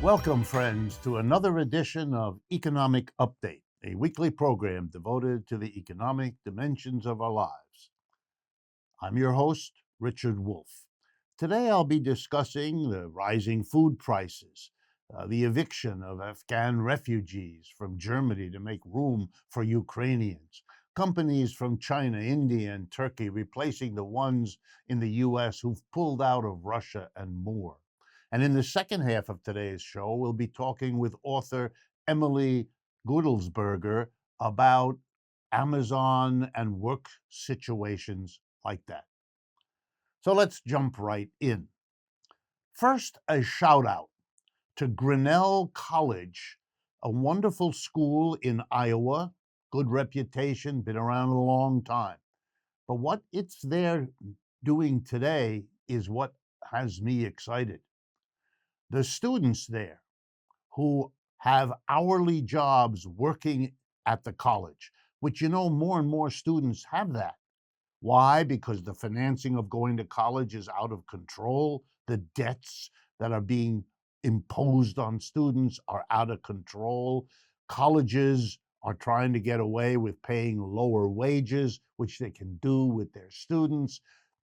Welcome, friends, to another edition of Economic Update, a weekly program devoted to the economic dimensions of our lives. I'm your host, Richard Wolff. Today I'll be discussing the rising food prices, the eviction of Afghan refugees from Germany to make room for Ukrainians, companies from China, India, and Turkey replacing the ones in the U.S. who've pulled out of Russia, and more. And in the second half of today's show, we'll be talking with author Emily Guendelsberger about Amazon and work situations like that. So let's jump right in. First, a shout out to Grinnell College, a wonderful school in Iowa, good reputation, been around a long time. But what it's there doing today is what has me excited. The students there who have hourly jobs working at the college, which more and more students have that. Why? Because the financing of going to college is out of control. The debts that are being imposed on students are out of control. Colleges are trying to get away with paying lower wages, which they can do with their students.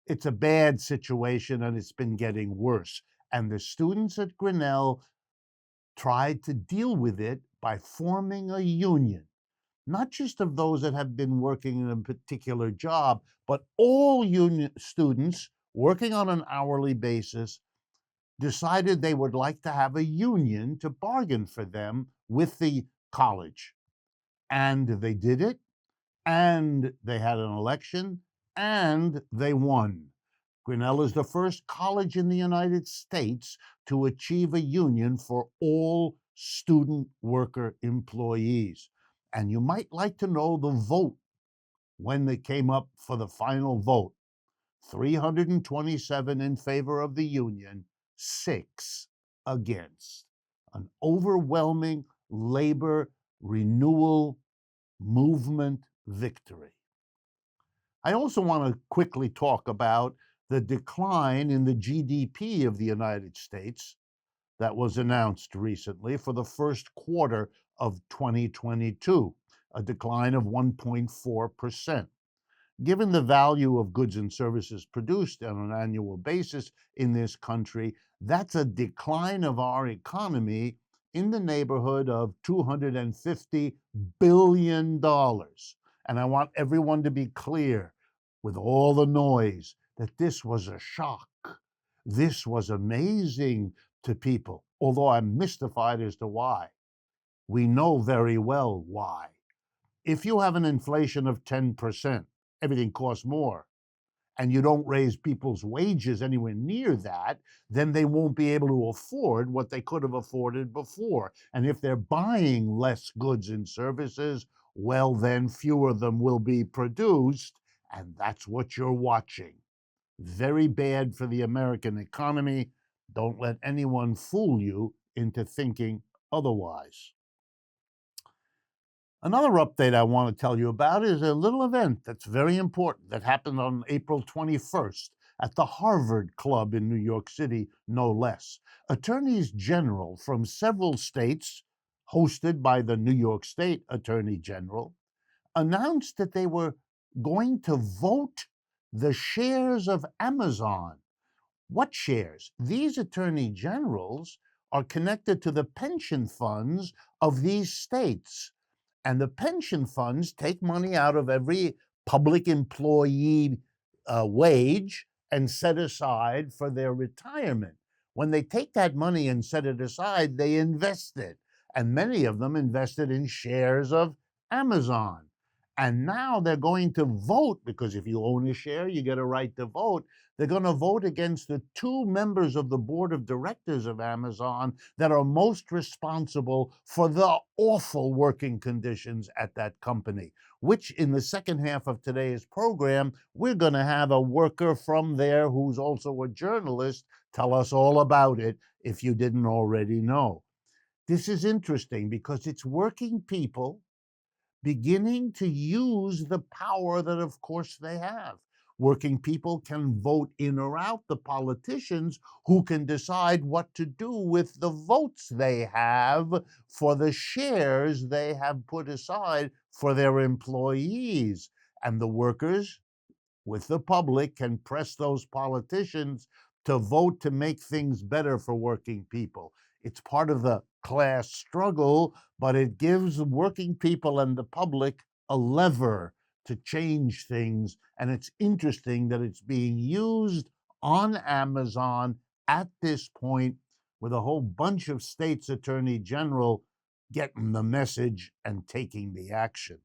It's a bad situation, and it's been getting worse. And the students at Grinnell tried to deal with it by forming a union, not just of those that have been working in a particular job, but all union students working on an hourly basis decided they would like to have a union to bargain for them with the college. And they did it, and they had an election, and they won. Grinnell is the first college in the United States to achieve a union for all student worker employees. And you might like to know the vote when they came up for the final vote. 327 in favor of the union, 6 against. An overwhelming labor renewal movement victory. I also want to quickly talk about the decline in the GDP of the United States that was announced recently for the first quarter of 2022, a decline of 1.4%. Given the value of goods and services produced on an annual basis in this country, that's a decline of our economy in the neighborhood of $250 billion. And I want everyone to be clear, with all the noise, that this was a shock. This was amazing to people, although I'm mystified as to why. We know very well why. If you have an inflation of 10%, everything costs more, and you don't raise people's wages anywhere near that, then they won't be able to afford what they could have afforded before. And if they're buying less goods and services, well, then fewer of them will be produced, and that's what you're watching. Very bad for the American economy. Don't let anyone fool you into thinking otherwise. Another update I want to tell you about is a little event that's very important that happened on April 21st at the Harvard Club in New York City, no less. Attorneys general from several states, hosted by the New York State Attorney General, announced that they were going to vote the shares of Amazon. What shares? These attorney generals are connected to the pension funds of these states. And the pension funds take money out of every public employee wage and set aside for their retirement. When they take that money and set it aside, they invest it. And many of them invested in shares of Amazon. And now they're going to vote, because if you own a share, you get a right to vote. They're going to vote against the 2 members of the board of directors of Amazon that are most responsible for the awful working conditions at that company, which in the second half of today's program, we're going to have a worker from there who's also a journalist tell us all about it if you didn't already know. This is interesting because it's working people beginning to use the power that, of course, they have. Working people can vote in or out the politicians who can decide what to do with the votes they have for the shares they have put aside for their employees. And the workers, with the public, can press those politicians to vote to make things better for working people. It's part of the class struggle, but it gives working people and the public a lever to change things. And it's interesting that it's being used on Amazon at this point, with a whole bunch of states' attorney general getting the message and taking the action.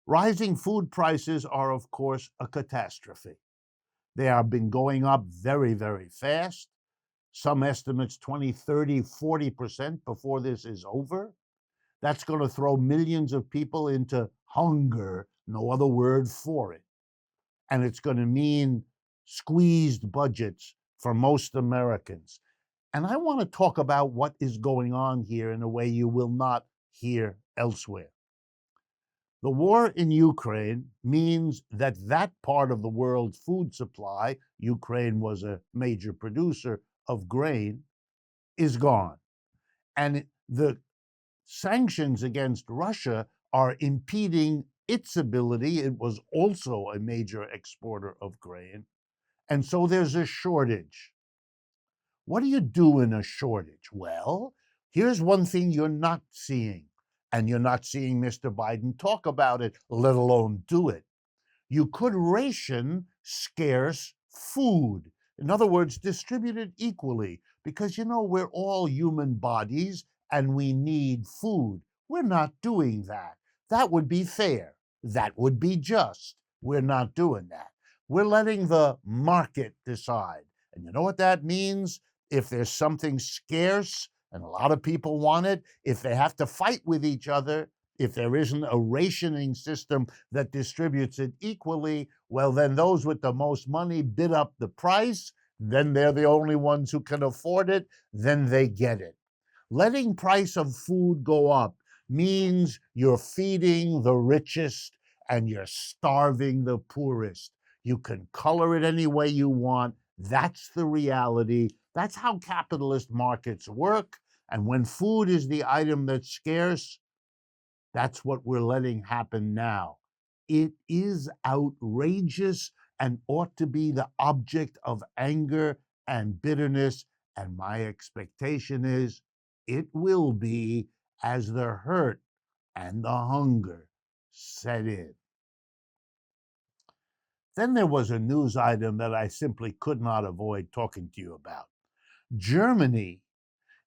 Rising food prices are, of course, a catastrophe. They have been going up very, very fast. Some estimates 20, 30, 40% before this is over. That's going to throw millions of people into hunger, no other word for it. And it's going to mean squeezed budgets for most Americans. And I want to talk about what is going on here in a way you will not hear elsewhere. The war in Ukraine means that that part of the world's food supply, Ukraine was a major producer of grain, is gone. And the sanctions against Russia are impeding its ability. It was also a major exporter of grain. And so there's a shortage. What do you do in a shortage? Well, here's one thing you're not seeing. And you're not seeing Mr. Biden talk about it, let alone do it. You could ration scarce food. In other words, distribute it equally, because we're all human bodies and we need food. We're not doing that. That would be fair. That would be just. We're not doing that. We're letting the market decide. And you know what that means? If there's something scarce and a lot of people want it, if they have to fight with each other, if there isn't a rationing system that distributes it equally, well, then those with the most money bid up the price. Then they're the only ones who can afford it. Then they get it. Letting price of food go up means you're feeding the richest and you're starving the poorest. You can color it any way you want. That's the reality. That's how capitalist markets work. And when food is the item that's scarce, that's what we're letting happen now. It is outrageous and ought to be the object of anger and bitterness. And my expectation is it will be as the hurt and the hunger set in. Then there was a news item that I simply could not avoid talking to you about. Germany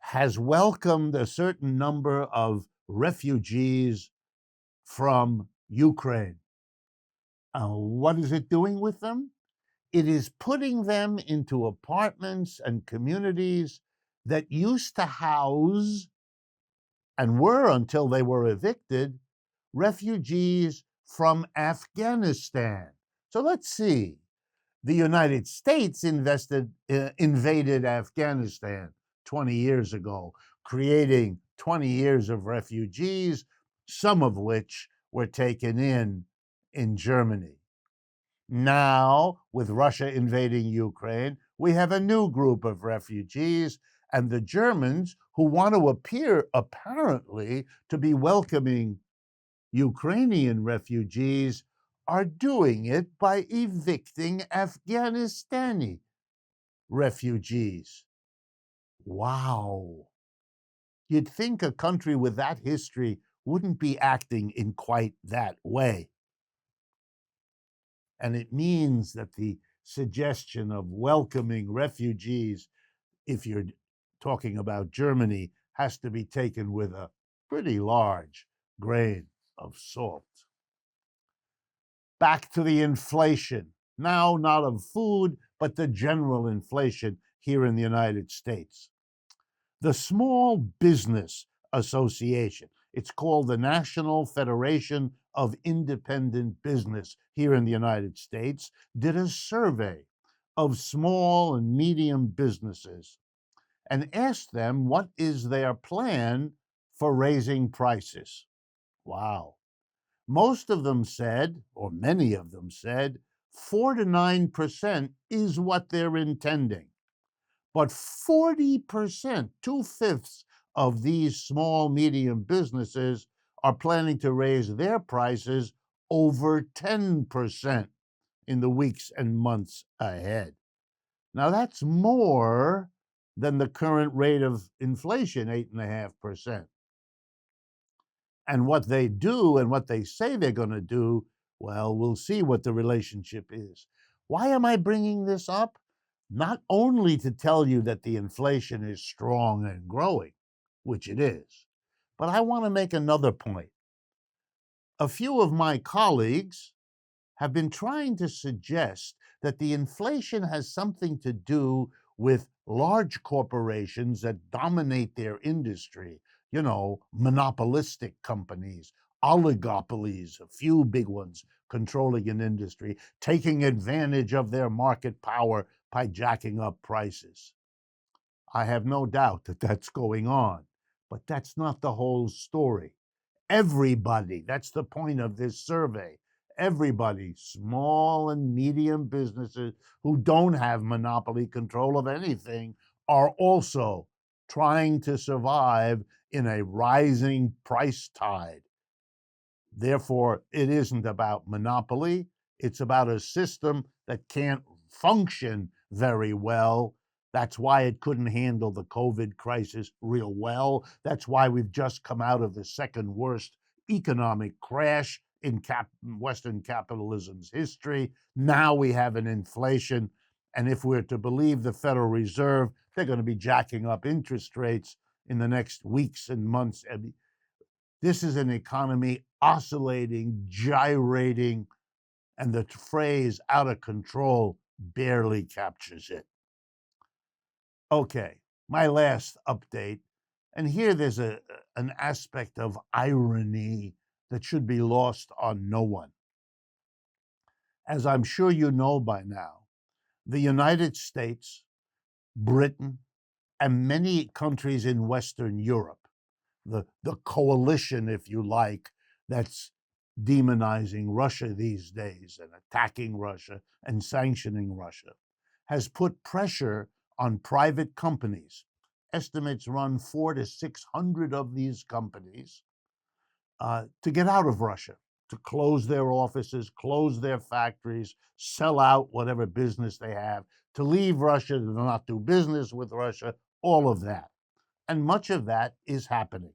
has welcomed a certain number of refugees from Ukraine. What is it doing with them? It is putting them into apartments and communities that used to house, and were until they were evicted, refugees from Afghanistan. So let's see. The United States invaded Afghanistan 20 years ago, creating 20 years of refugees, some of which were taken in Germany. Now, with Russia invading Ukraine, we have a new group of refugees, and the Germans, who want to appear apparently to be welcoming Ukrainian refugees, are doing it by evicting Afghanistani refugees. Wow. You'd think a country with that history wouldn't be acting in quite that way. And it means that the suggestion of welcoming refugees, if you're talking about Germany, has to be taken with a pretty large grain of salt. Back to the inflation. Now, not of food, but the general inflation here in the United States. The Small Business Association, it's called the National Federation of Independent Business here in the United States, did a survey of small and medium businesses and asked them what is their plan for raising prices. Wow. Most of them said, or many of them said, 4 to 9% is what they're intending. But 40%, 2/5 of these small, medium businesses are planning to raise their prices over 10% in the weeks and months ahead. Now, that's more than the current rate of inflation, 8.5%. And what they do and what they say they're going to do, well, we'll see what the relationship is. Why am I bringing this up? Not only to tell you that the inflation is strong and growing, which it is, but I want to make another point. A few of my colleagues have been trying to suggest that the inflation has something to do with large corporations that dominate their industry, monopolistic companies, oligopolies, a few big ones controlling an industry, taking advantage of their market power by jacking up prices. I have no doubt that that's going on, but that's not the whole story. Everybody, that's the point of this survey. Everybody, small and medium businesses who don't have monopoly control of anything, are also trying to survive in a rising price tide. Therefore, it isn't about monopoly. It's about a system that can't function very well. That's why it couldn't handle the COVID crisis real well. That's why we've just come out of the second worst economic crash in Western capitalism's history. Now we have an inflation. And if we're to believe the Federal Reserve, they're going to be jacking up interest rates in the next weeks and months. This is an economy oscillating, gyrating, and the phrase out of control barely captures it. Okay, my last update. And here there's an aspect of irony that should be lost on no one. As I'm sure you know by now, the United States, Britain, and many countries in Western Europe, the coalition, if you like, that's demonizing Russia these days and attacking Russia and sanctioning Russia, has put pressure on private companies. Estimates run 400 to 600 of these companies to get out of Russia, to close their offices, close their factories, sell out whatever business they have, to leave Russia, to not do business with Russia, all of that. And much of that is happening.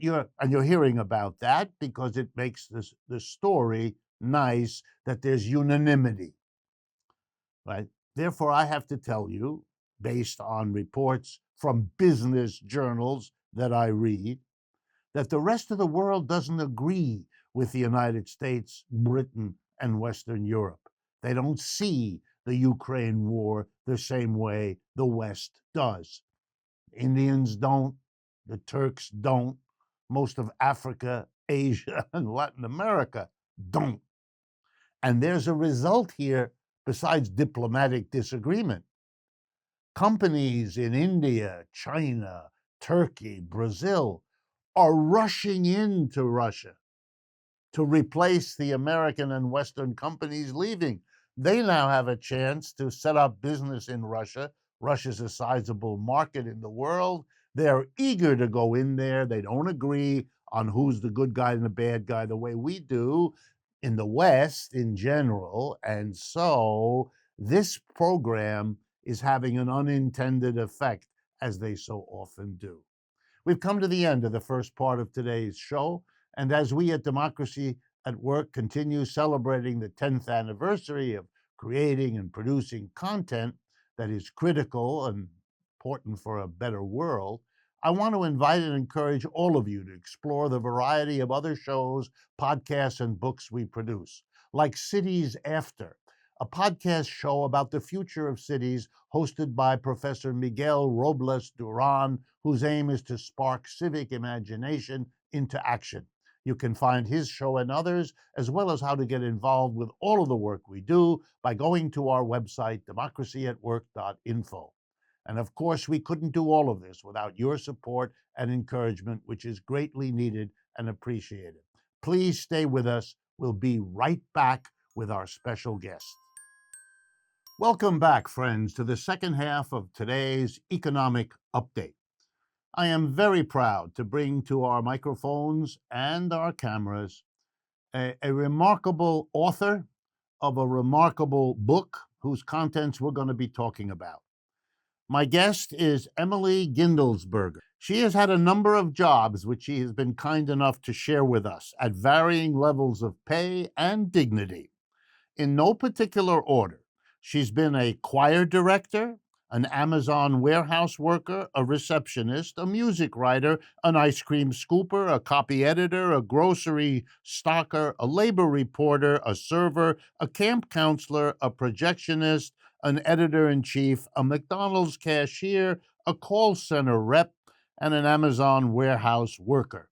You're hearing about that because it makes the story nice that there's unanimity, right? Therefore, I have to tell you, based on reports from business journals that I read, that the rest of the world doesn't agree with the United States, Britain, and Western Europe. They don't see the Ukraine war the same way the West does. Indians don't, the Turks don't, most of Africa, Asia, and Latin America don't. And there's a result here besides diplomatic disagreement. Companies in India, China, Turkey, Brazil are rushing into Russia to replace the American and Western companies leaving. They now have a chance to set up business in Russia. Russia's a sizable market in the world. They're eager to go in there. They don't agree on who's the good guy and the bad guy the way we do in the West in general. And so this program is having an unintended effect, as they so often do. We've come to the end of the first part of today's show. And as we at Democracy at Work continue celebrating the 10th anniversary of creating and producing content that is critical and important for a better world, I want to invite and encourage all of you to explore the variety of other shows, podcasts, and books we produce, like Cities After, a podcast show about the future of cities hosted by Professor Miguel Robles Duran, whose aim is to spark civic imagination into action. You can find his show and others, as well as how to get involved with all of the work we do by going to our website, democracyatwork.info. And of course, we couldn't do all of this without your support and encouragement, which is greatly needed and appreciated. Please stay with us. We'll be right back with our special guest. Welcome back, friends, to the second half of today's economic update. I am very proud to bring to our microphones and our cameras a remarkable author of a remarkable book whose contents we're going to be talking about. My guest is Emily Gindelsberger. She has had a number of jobs which she has been kind enough to share with us at varying levels of pay and dignity. In no particular order, she's been a choir director, an Amazon warehouse worker, a receptionist, a music writer, an ice cream scooper, a copy editor, a grocery stocker, a labor reporter, a server, a camp counselor, a projectionist, an editor-in-chief, a McDonald's cashier, a call center rep, and an Amazon warehouse worker.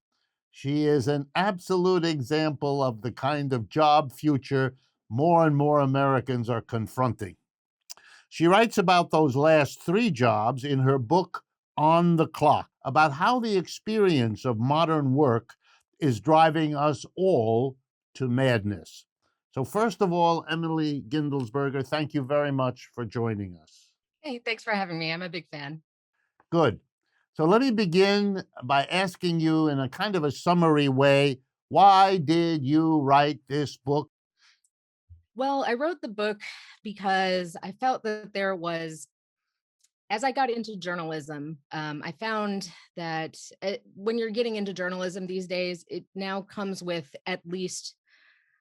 She is an absolute example of the kind of job future more and more Americans are confronting. She writes about those last three jobs in her book, On the Clock, about how the experience of modern work is driving us all to madness. So, first of all, Emily Gindelsberger, thank you very much for joining us. Hey, thanks for having me. I'm a big fan. Good. So, let me begin by asking you in a kind of a summary way, why did you write this book? Well, I wrote the book because I felt that as I got into journalism, I found that when you're getting into journalism these days, it now comes with at least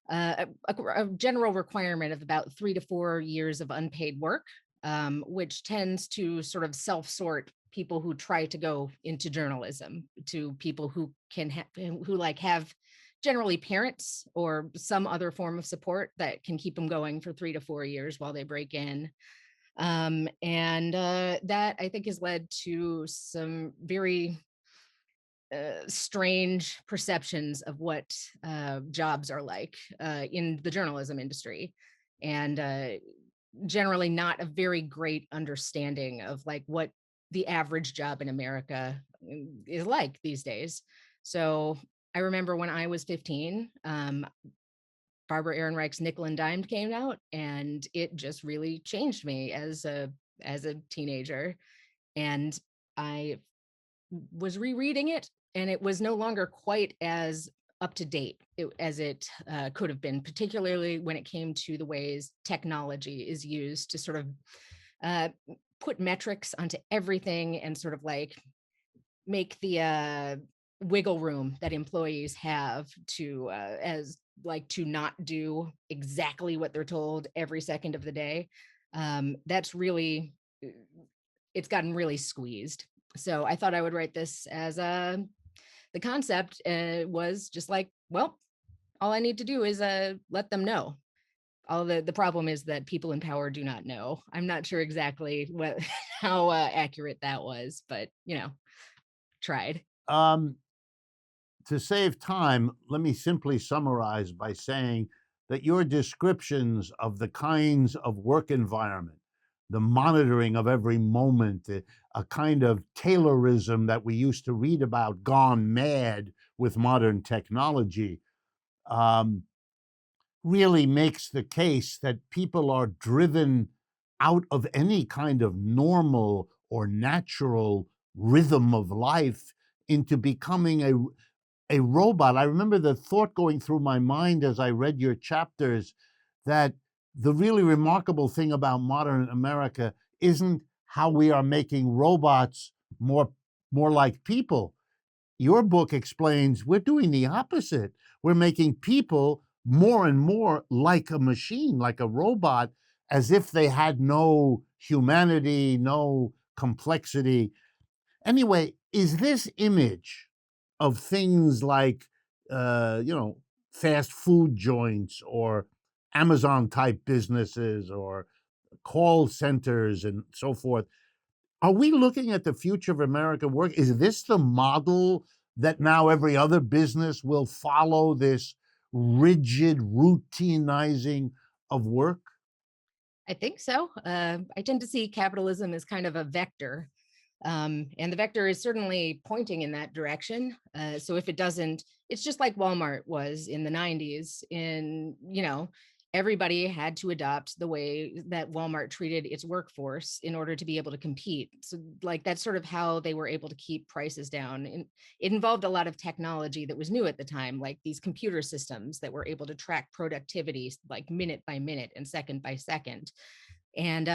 a general requirement of about 3 to 4 years of unpaid work, which tends to sort of self-sort people who try to go into journalism to people who have generally parents or some other form of support that can keep them going for 3 to 4 years while they break in. And that I think has led to some very strange perceptions of what jobs are like in the journalism industry, and generally not a very great understanding of like what the average job in America is like these days. So I remember when I was 15, Barbara Ehrenreich's Nickel and Dime came out, and it just really changed me as a teenager. And I was rereading it, and it was no longer quite as up to date as it could have been, particularly when it came to the ways technology is used to sort of uh, put metrics onto everything and sort of like make the wiggle room that employees have to as like to not do exactly what they're told every second of the day. That's really it's gotten really squeezed. So I thought I would write this as the concept was just like, well, all I need to do is let them know. All the problem is that people in power do not know. I'm not sure exactly what how accurate that was, but tried. Um, to save time, let me simply summarize by saying that your descriptions of the kinds of work environment, the monitoring of every moment, a kind of Taylorism that we used to read about gone mad with modern technology, um, really makes the case that people are driven out of any kind of normal or natural rhythm of life into becoming a robot. I remember the thought going through my mind as I read your chapters that the really remarkable thing about modern America isn't how we are making robots more more like people. Your book explains we're doing the opposite. We're making people more and more like a machine, like a robot, as if they had no humanity, no complexity. Anyway, is this image of things like, fast food joints or Amazon type businesses or call centers and so forth, are we looking at the future of American work? Is this the model that now every other business will follow, this rigid routinizing of work? I think so. I tend to see capitalism as kind of a vector, and the vector is certainly pointing in that direction. So if it doesn't, it's just like Walmart was in the 90s. In everybody had to adopt the way that Walmart treated its workforce in order to be able to compete. So, like, that's sort of how they were able to keep prices down. And it involved a lot of technology that was new at the time, like these computer systems that were able to track productivity like minute by minute and second by second. And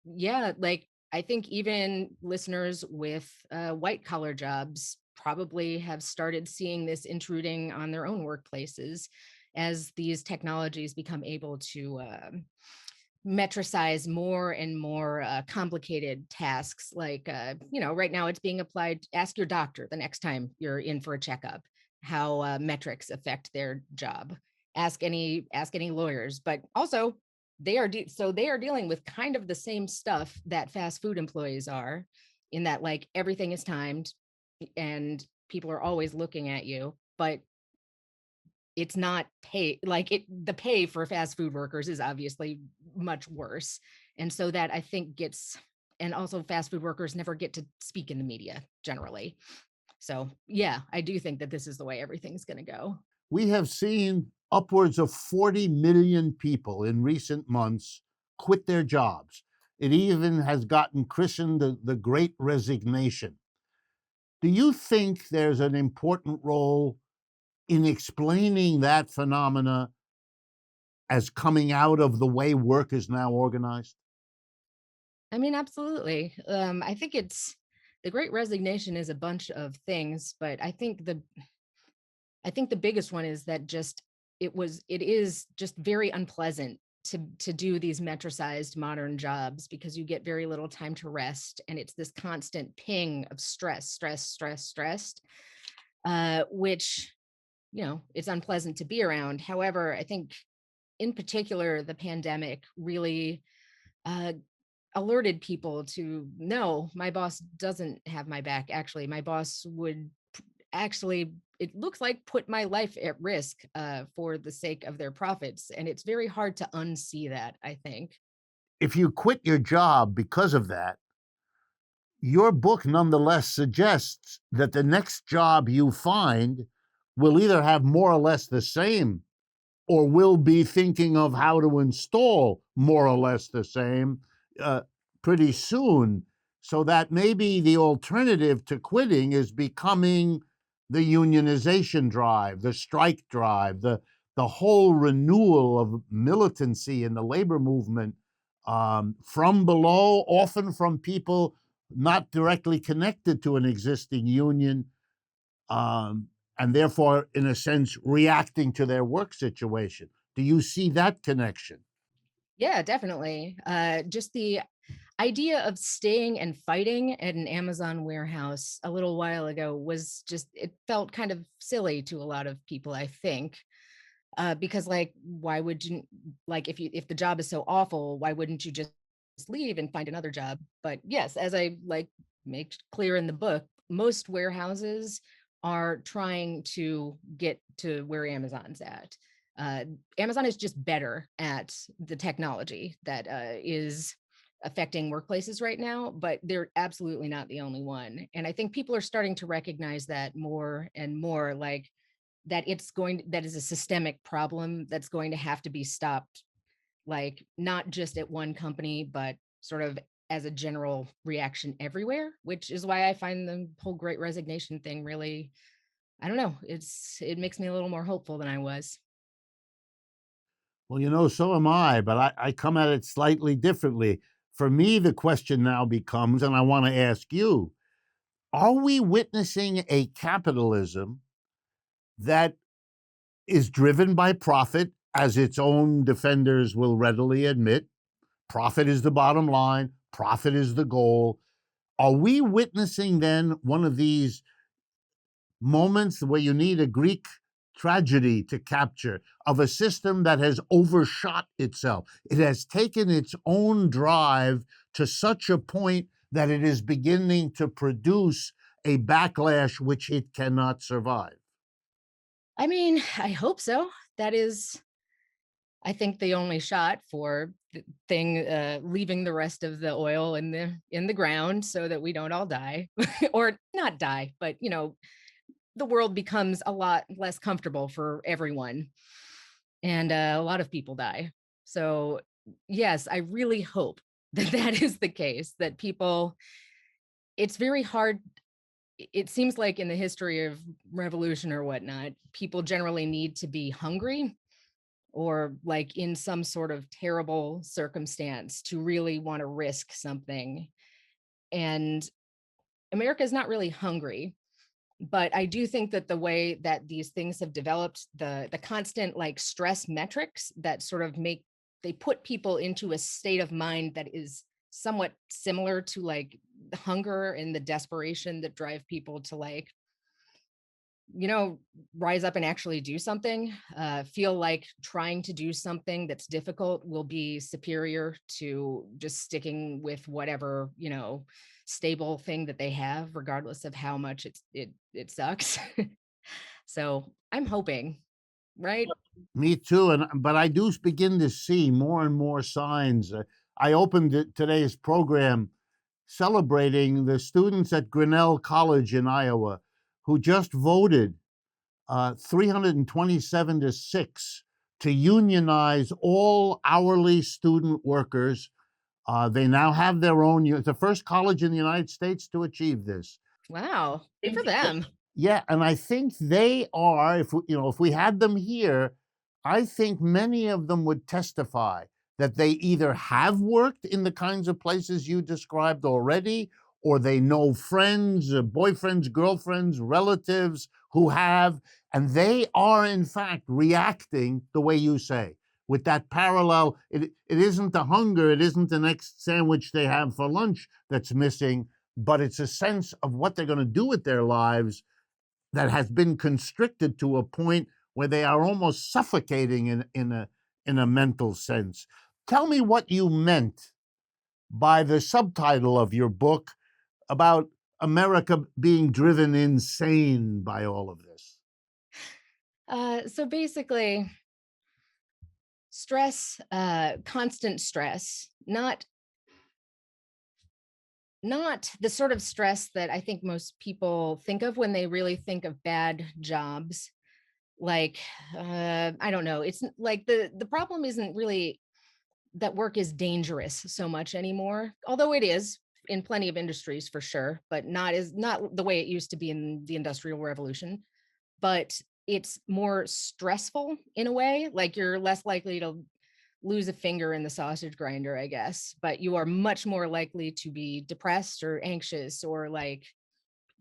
yeah, like, I think even listeners with white collar jobs probably have started seeing this intruding on their own workplaces as these technologies become able to metricize more and more complicated tasks. Like, right now it's being applied. Ask your doctor the next time you're in for a checkup how metrics affect their job. Ask any lawyers, but also they are dealing with kind of the same stuff that fast food employees are, in that like everything is timed and people are always looking at you, but it's not pay like it the pay for fast food workers is obviously much worse. And so that I think gets and also fast food workers never get to speak in the media generally. So yeah, I do think that this is the way everything's going to go. We have seen upwards of 40 million people in recent months quit their jobs. It even has gotten christened the Great Resignation. Do you think there's an important role in explaining that phenomena as coming out of the way work is now organized? I mean, absolutely. I think it's the Great Resignation is a bunch of things, but I think the biggest one is that just it is just very unpleasant to do these metricized modern jobs because you get very little time to rest, and it's this constant ping of stress, which it's unpleasant to be around. However, I think in particular the pandemic really uh, alerted people to, no, my boss doesn't have my back. Actually, my boss would actually, it looks like, put my life at risk for the sake of their profits. And it's very hard to unsee that, I think. If you quit your job because of that, your book nonetheless suggests that the next job you find will either have more or less the same or will be thinking of how to install more or less the same uh, pretty soon. So that maybe the alternative to quitting is becoming the unionization drive, the strike drive, the whole renewal of militancy in the labor movement from below, often from people not directly connected to an existing union, um, and therefore, in a sense, reacting to their work situation. Do you see that connection? Yeah, definitely. Just the idea of staying and fighting at an Amazon warehouse a little while ago was just, it felt kind of silly to a lot of people, I think. Because like, why would you, like, if the job is so awful, why wouldn't you just leave and find another job? But yes, as I like make clear in the book, most warehouses are trying to get to where Amazon's at. uh, Amazon is just better at the technology that is affecting workplaces right now, but they're absolutely not the only one. And I think people are starting to recognize that more and more, like, that is a systemic problem that's going to have to be stopped, like not just at one company, but sort of as a general reaction everywhere, which is why I find the whole Great Resignation thing really, I don't know, it makes me a little more hopeful than I was. Well, so am I, but I come at it slightly differently. For me, the question now becomes, and I want to ask you, are we witnessing a capitalism that is driven by profit, as its own defenders will readily admit? Profit is the bottom line, profit is the goal. Are we witnessing then one of these moments where you need a Greek tragedy to capture of a system that has overshot itself? It has taken its own drive to such a point that it is beginning to produce a backlash which it cannot survive. I mean, I hope so. That is, I think, the only shot for the thing leaving the rest of the oil in the ground so that we don't all die, or not die, but the world becomes a lot less comfortable for everyone. and a lot of people die. So, yes, I really hope that that is the case, that people it's very hard. It seems like in the history of revolution or whatnot, people generally need to be hungry or like in some sort of terrible circumstance to really want to risk something. And America is not really hungry, but I do think that the way that these things have developed, the constant like stress metrics that sort of make they put people into a state of mind that is somewhat similar to like the hunger and the desperation that drive people to like, you know, rise up and actually do something, feel like trying to do something that's difficult will be superior to just sticking with whatever, you know, stable thing that they have, regardless of how much it sucks. So I'm hoping, right? Me too, but I do begin to see more and more signs. I opened today's program celebrating the students at Grinnell College in Iowa who just voted 327 to 6 to unionize all hourly student workers. They now have their own, it's the first college in the United States to achieve this. Wow, good for them. Yeah, and I think they are, if we had them here, I think many of them would testify that they either have worked in the kinds of places you described already, or they know friends, boyfriends, girlfriends, relatives who have, and they are in fact reacting the way you say. With that parallel, it isn't the hunger, it isn't the next sandwich they have for lunch that's missing, but it's a sense of what they're going to do with their lives that has been constricted to a point where they are almost suffocating in a mental sense. Tell me what you meant by the subtitle of your book about America being driven insane by all of this. So basically, stress, constant stress, not the sort of stress that I think most people think of when they really think of bad jobs. Like, I don't know. It's like the problem isn't really that work is dangerous so much anymore, although it is in plenty of industries for sure, but not the way it used to be in the Industrial Revolution. But it's more stressful in a way. Like you're less likely to lose a finger in the sausage grinder, I guess, but you are much more likely to be depressed or anxious or like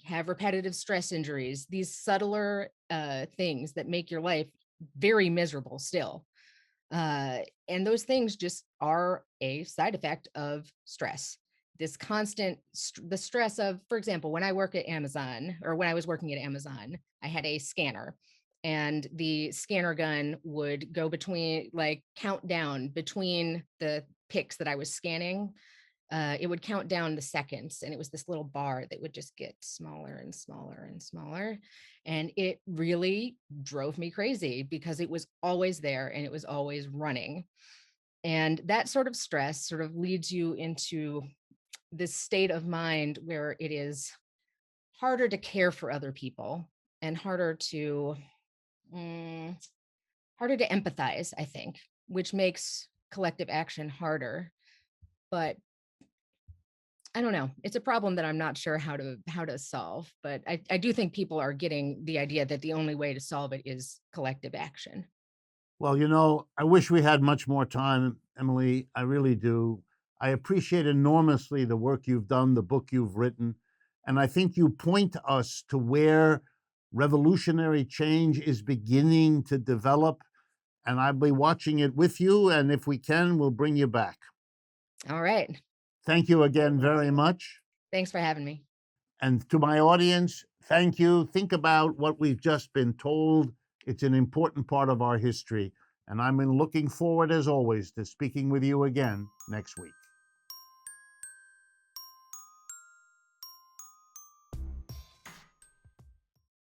have repetitive stress injuries, these subtler things that make your life very miserable still. And those things just are a side effect of stress. This constant, the stress of, for example, when I work at Amazon or when I was working at Amazon, I had a scanner and the scanner gun would go between, like, count down between the picks that I was scanning. It would count down the seconds, and it was this little bar that would just get smaller and smaller and smaller. And it really drove me crazy because it was always there and it was always running. And that sort of stress sort of leads you into this state of mind where it is harder to care for other people and mm, harder to empathize, I think, which makes collective action harder. But I don't know. It's a problem that I'm not sure how to solve, but I do think people are getting the idea that the only way to solve it is collective action. Well, I wish we had much more time, Emily. I really do. I appreciate enormously the work you've done, the book you've written, and I think you point us to where revolutionary change is beginning to develop. And I'll be watching it with you. And if we can, we'll bring you back. All right. Thank you again very much. Thanks for having me. And to my audience, thank you. Think about what we've just been told. It's an important part of our history. And I'm looking forward, as always, to speaking with you again next week.